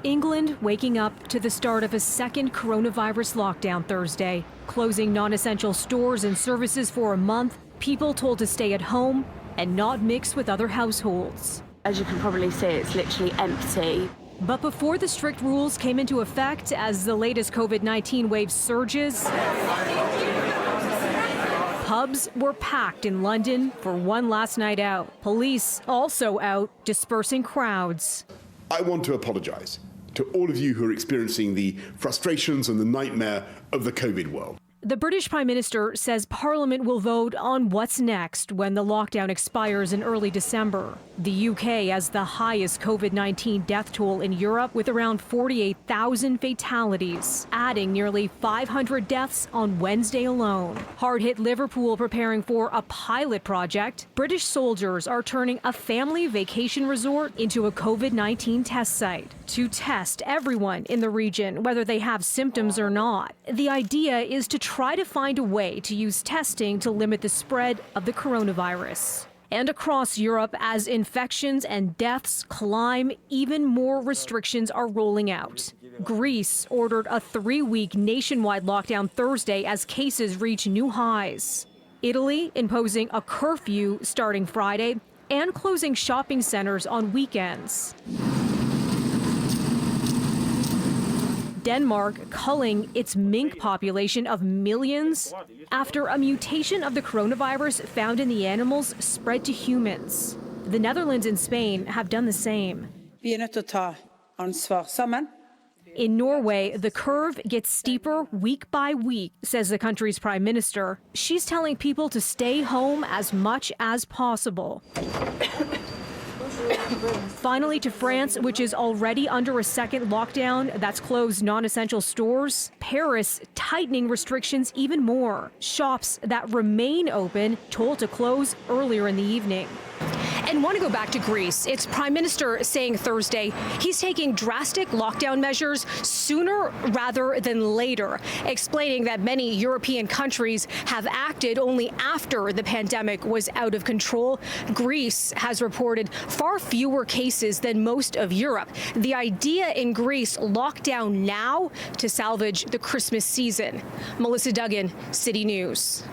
England waking up to the start of a second coronavirus lockdown Thursday, closing non-essential stores and services for a month, people told to stay at home and not mix with other households. As you can probably see, it's literally empty. But before the strict rules came into effect as the latest COVID-19 wave surges, pubs were packed in London for one last night out. Police also out dispersing crowds. I want to apologise to all of you who are experiencing the frustrations and the nightmare of the COVID world. The British Prime Minister says Parliament will vote on what's next when the lockdown expires in early December. The UK has the highest COVID-19 death toll in Europe, with around 48,000 fatalities, adding nearly 500 deaths on Wednesday alone. Hard-hit Liverpool preparing for a pilot project. British soldiers are turning a family vacation resort into a COVID-19 test site to test everyone in the region, whether they have symptoms or not. The idea is to try to find a way to use testing to limit the spread of the coronavirus. And across Europe, as infections and deaths climb, even more restrictions are rolling out. Greece ordered a 3-week nationwide lockdown Thursday as cases reach new highs. Italy imposing a curfew starting Friday and closing shopping centers on weekends. Denmark culling its mink population of millions after a mutation of the coronavirus found in the animals spread to humans. The Netherlands and Spain have done the same. Vi nødt til å ta ansvar sammen. In Norway, the curve gets steeper week by week, says the country's prime minister. She's telling people to stay home as much as possible. Finally to France, which is already under a second lockdown that's closed non-essential stores. Paris tightening restrictions even more. Shops that remain open told to close earlier in the evening. And want to go back to Greece. Its prime minister saying Thursday he's taking drastic lockdown measures sooner rather than later, explaining that many European countries have acted only after the pandemic was out of control. Greece has reported far fewer cases than most of Europe. The idea in Greece, lockdown now to salvage the Christmas season. Melissa Duggan, City News.